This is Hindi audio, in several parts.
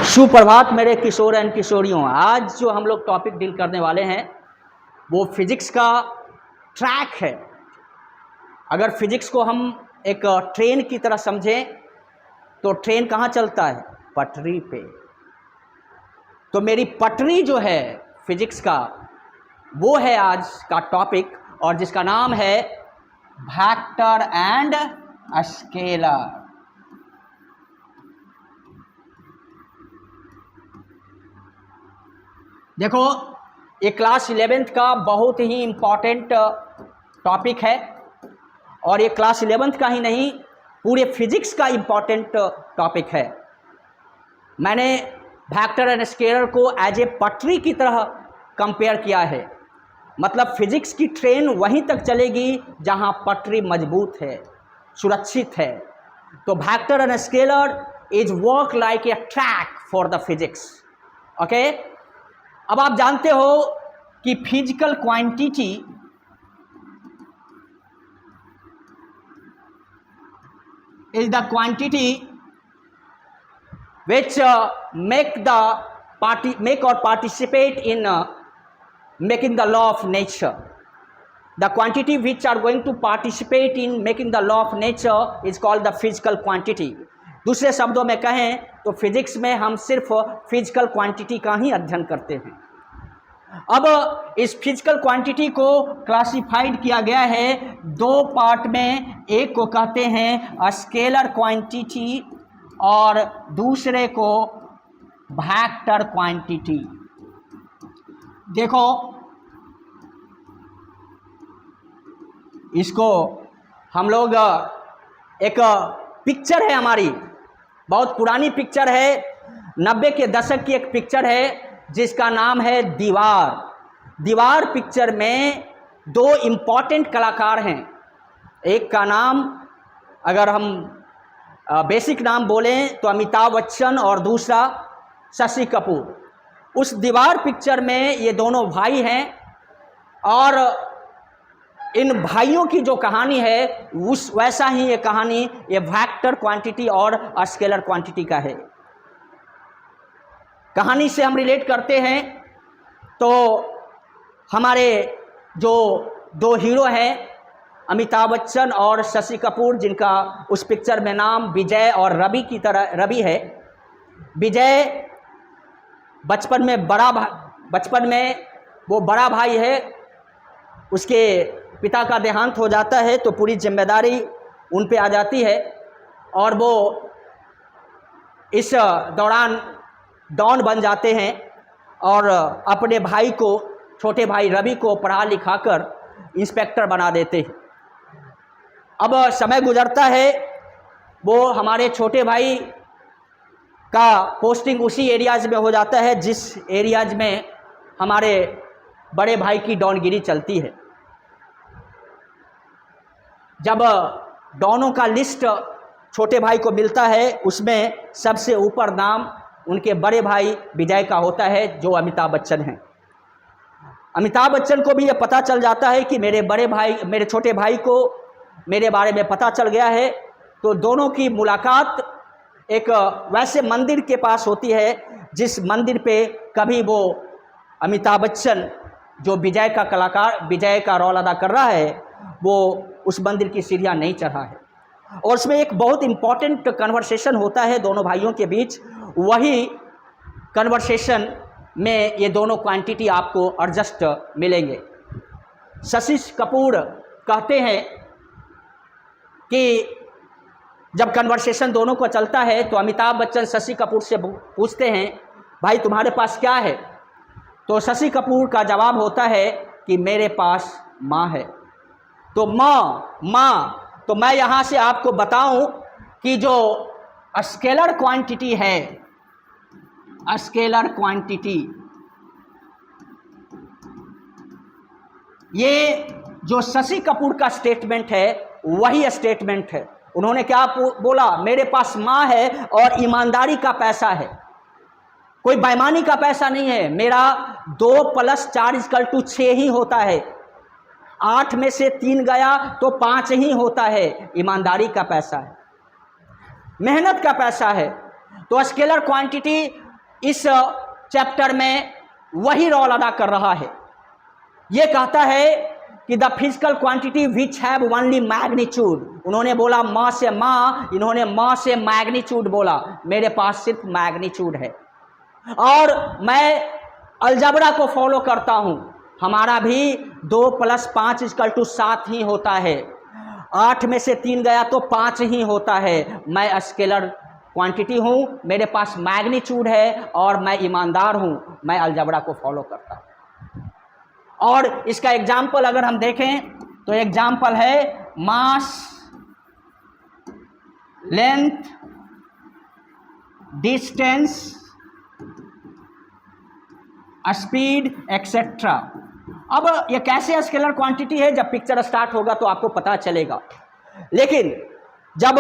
सुप्रभात मेरे किशोर एंड किशोरियों। आज जो हम लोग टॉपिक डील करने वाले हैं वो फिजिक्स का ट्रैक है। अगर फिजिक्स को हम एक ट्रेन की तरह समझें तो ट्रेन कहाँ चलता है? पटरी पे। तो मेरी पटरी जो है फिजिक्स का वो है आज का टॉपिक, और जिसका नाम है वेक्टर एंड स्केलर। देखो, ये क्लास 11th का बहुत ही इम्पॉर्टेंट टॉपिक है, और ये क्लास 11th का ही नहीं पूरे फिजिक्स का इम्पॉर्टेंट टॉपिक है। मैंने वेक्टर एंड स्केलर को एज ए पटरी की तरह कंपेयर किया है। मतलब फिजिक्स की ट्रेन वहीं तक चलेगी जहां पटरी मजबूत है, सुरक्षित है। तो vector and scalar is work like a track for the physics. Okay, अब आप जानते हो कि physical quantity is the quantity which make or participate in making the law of nature. The quantity which are going to participate in making the law of nature is called the physical quantity. दूसरे शब्दों में कहें तो फिजिक्स में हम सिर्फ फिजिकल क्वांटिटी का ही अध्ययन करते हैं। अब इस फिजिकल क्वांटिटी को क्लासिफाइड किया गया है दो पार्ट में। एक को कहते हैं स्केलर क्वांटिटी और दूसरे को वेक्टर क्वांटिटी। देखो, इसको हम लोग एक पिक्चर है हमारी, बहुत पुरानी पिक्चर है, 90 के दशक की एक पिक्चर है जिसका नाम है दीवार। दीवार पिक्चर में दो इम्पॉर्टेंट कलाकार हैं। एक का नाम अगर हम बेसिक नाम बोलें तो अमिताभ बच्चन और दूसरा शशि कपूर। उस दीवार पिक्चर में ये दोनों भाई हैं, और इन भाइयों की जो कहानी है उस वैसा ही ये कहानी ये वेक्टर क्वांटिटी और स्केलर क्वांटिटी का है। कहानी से हम रिलेट करते हैं तो हमारे जो दो हीरो हैं अमिताभ बच्चन और शशि कपूर, जिनका उस पिक्चर में नाम विजय और रवि की तरह रवि है। विजय बचपन में वो बड़ा भाई है, उसके पिता का देहांत हो जाता है तो पूरी जिम्मेदारी उन पे आ जाती है, और वो इस दौरान डॉन बन जाते हैं और अपने भाई को, छोटे भाई रवि को पढ़ा लिखा कर इंस्पेक्टर बना देते हैं। अब समय गुजरता है, वो हमारे छोटे भाई का पोस्टिंग उसी एरियाज में हो जाता है जिस एरियाज में हमारे बड़े भाई की डॉनगिरी चलती है। जब डॉनों का लिस्ट छोटे भाई को मिलता है उसमें सबसे ऊपर नाम उनके बड़े भाई विजय का होता है, जो अमिताभ बच्चन हैं। अमिताभ बच्चन को भी ये पता चल जाता है कि मेरे छोटे भाई को मेरे बारे में पता चल गया है। तो दोनों की मुलाकात एक वैसे मंदिर के पास होती है जिस मंदिर पे कभी वो अमिताभ बच्चन, जो विजय का रोल अदा कर रहा है, वो उस मंदिर की सीढ़ियाँ नहीं चढ़ा है। और उसमें एक बहुत इम्पॉर्टेंट कन्वर्सेशन होता है दोनों भाइयों के बीच। वही कन्वर्सेशन में ये दोनों क्वांटिटी आपको एडजस्ट मिलेंगे। शशि कपूर कहते हैं कि जब कन्वर्सेशन दोनों को चलता है तो अमिताभ बच्चन शशि कपूर से पूछते हैं, भाई तुम्हारे पास क्या है? तो शशि कपूर का जवाब होता है कि मेरे पास माँ है। तो माँ तो मैं यहाँ से आपको बताऊं कि जो स्केलर क्वांटिटी है, स्केलर क्वांटिटी, ये जो शशि कपूर का स्टेटमेंट है वही स्टेटमेंट है। उन्होंने क्या बोला? मेरे पास माँ है और ईमानदारी का पैसा है, कोई बेईमानी का पैसा नहीं है। मेरा 2 + 4 = 6 ही होता है, 8 में से 3 गया तो 5 ही होता है। ईमानदारी का पैसा है, मेहनत का पैसा है। तो स्केलर क्वांटिटी इस चैप्टर में वही रोल अदा कर रहा है। ये कहता है कि the physical quantity which have only magnitude, उन्होंने बोला माँ से माँ, इन्होंने माँ से मैग्नीट्यूड बोला, मेरे पास सिर्फ मैग्नीट्यूड है। और मैं अलजबरा को फॉलो करता हूँ, हमारा भी 2 + 5 = 7 ही होता है, 8 में से 3 गया तो 5 ही होता है। मैं स्केलर क्वांटिटी हूँ, मेरे पास मैग्नीट्यूड है और मैं ईमानदार हूँ, मैं अलजबरा को फॉलो करता हूँ। और इसका एग्जाम्पल अगर हम देखें तो एग्जाम्पल है मास, लेंथ, डिस्टेंस, स्पीड एक्सेट्रा। अब ये कैसे स्केलर क्वांटिटी है, जब पिक्चर स्टार्ट होगा तो आपको पता चलेगा। लेकिन जब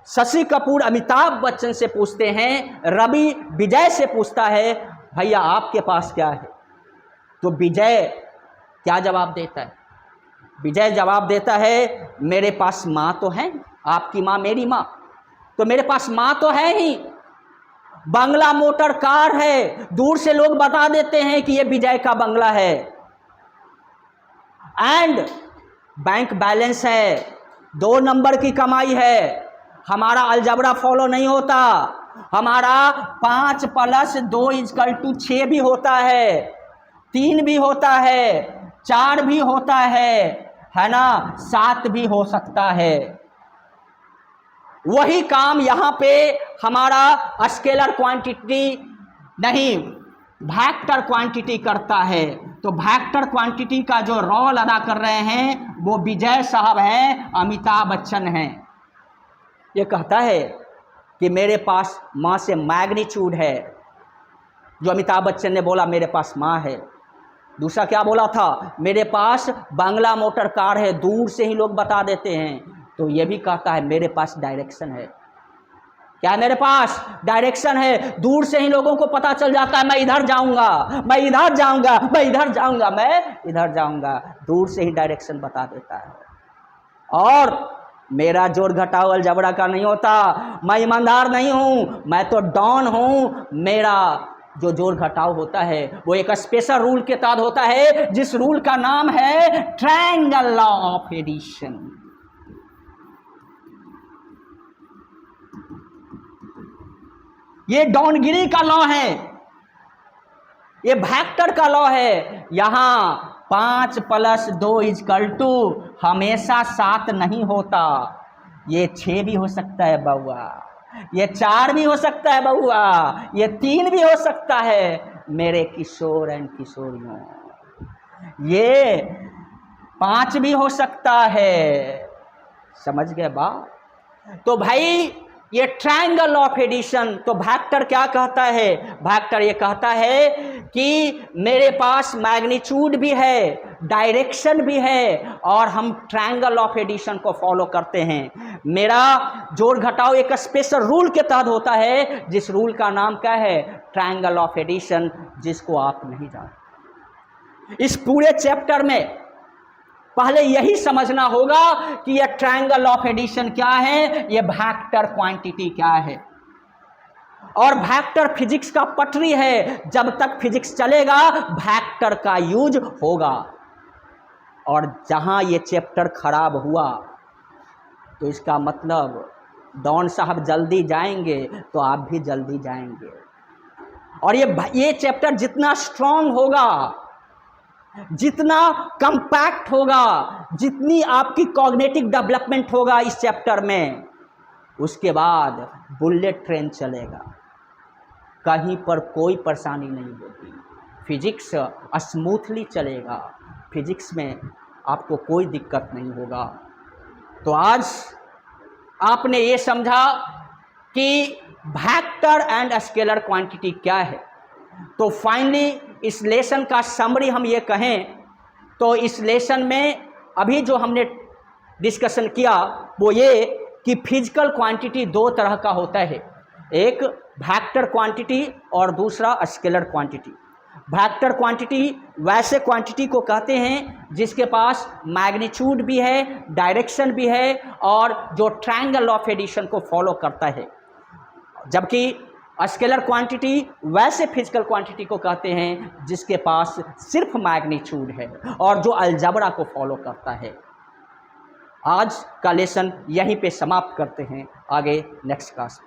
शशि कपूर अमिताभ बच्चन से पूछते हैं, रवि विजय से पूछता है भैया आपके पास क्या है, तो विजय क्या जवाब देता है? विजय जवाब देता है मेरे पास माँ तो है, आपकी माँ मेरी माँ, तो मेरे पास माँ तो है ही, बंगला मोटर कार है, दूर से लोग बता देते हैं कि ये विजय का बंगला है, एंड बैंक बैलेंस है, 2 नंबर की कमाई है। हमारा अलजबरा फॉलो नहीं होता, हमारा 5 + 2 = 6 भी होता है, 3 भी होता है, 4 भी होता है ना, 7 भी हो सकता है। वही काम यहाँ पे हमारा स्केलर क्वांटिटी नहीं, वेक्टर क्वांटिटी करता है। तो वेक्टर क्वांटिटी का जो रोल अदा कर रहे हैं वो विजय साहब हैं, अमिताभ बच्चन हैं। ये कहता है कि मेरे पास माँ से मैग्नीट्यूड है, जो अमिताभ बच्चन ने बोला मेरे पास माँ है। दूसरा क्या बोला था, मेरे पास बंगला मोटर कार है, दूर से ही लोग बता देते हैं। तो ये भी कहता है मेरे पास डायरेक्शन है। क्या मेरे पास डायरेक्शन है, दूर से ही लोगों को पता चल जाता है मैं इधर जाऊंगा, मैं इधर जाऊंगा, मैं इधर जाऊंगा, मैं इधर जाऊंगा, दूर से ही डायरेक्शन बता देता है। और मेरा जोड़ घटाव अलजबरा का नहीं होता, मैं ईमानदार नहीं हूं, मैं तो डॉन हूं। मेरा जो जोड़ घटाव होता है वो एक स्पेशल रूल के तहत होता है, जिस रूल का नाम है ट्रायंगल लॉ ऑफ एडिशन। ये डॉनगिरी का लॉ है, ये वेक्टर का लॉ है। यहां 5 + 2 = हमेशा 7 नहीं होता, ये 6 भी हो सकता है बउआ, ये 4 भी हो सकता है बउआ, ये 3 भी हो सकता है मेरे किशोर एंड किशोरियों, ये 5 भी हो सकता है। समझ गए बात? तो भाई ये ट्रायंगल ऑफ एडिशन, तो वेक्टर क्या कहता है, वेक्टर ये कहता है कि मेरे पास मैग्नीट्यूड भी है, डायरेक्शन भी है, और हम ट्रायंगल ऑफ एडिशन को फॉलो करते हैं। मेरा जोड़ घटाव एक स्पेशल रूल के तहत होता है, जिस रूल का नाम क्या है, ट्रायंगल ऑफ एडिशन, जिसको आप नहीं जानते। इस पूरे चैप्टर में पहले यही समझना होगा कि यह ट्रायंगल ऑफ एडिशन क्या है, यह वेक्टर क्वांटिटी क्या है। और वेक्टर फिजिक्स का पटरी है, जब तक फिजिक्स चलेगा वेक्टर का यूज होगा। और जहां ये चैप्टर खराब हुआ तो इसका मतलब डॉन साहब जल्दी जाएंगे तो आप भी जल्दी जाएंगे। और ये चैप्टर जितना स्ट्रांग होगा, जितना कंपैक्ट होगा, जितनी आपकी कॉग्निटिव डेवलपमेंट होगा इस चैप्टर में, उसके बाद बुलेट ट्रेन चलेगा, कहीं पर कोई परेशानी नहीं होगी, फिजिक्स स्मूथली चलेगा, फिजिक्स में आपको कोई दिक्कत नहीं होगा। तो आज आपने ये समझा कि वेक्टर एंड स्केलर क्वांटिटी क्या है। तो फाइनली इस लेसन का समरी हम ये कहें तो इस लेसन में अभी जो हमने डिस्कशन किया वो ये कि फिजिकल क्वांटिटी 2 तरह का होता है, एक वेक्टर क्वांटिटी और दूसरा स्केलर क्वांटिटी। वेक्टर क्वांटिटी वैसे क्वांटिटी को कहते हैं जिसके पास मैग्नीट्यूड भी है, डायरेक्शन भी है, और जो ट्रायंगल ऑफ एडिशन को फॉलो करता है। जबकि स्केलर क्वांटिटी वैसे फिजिकल क्वांटिटी को कहते हैं जिसके पास सिर्फ मैग्नीट्यूड है और जो अलजबरा को फॉलो करता है। आज का लेसन यहीं पे समाप्त करते हैं, आगे नेक्स्ट क्लास।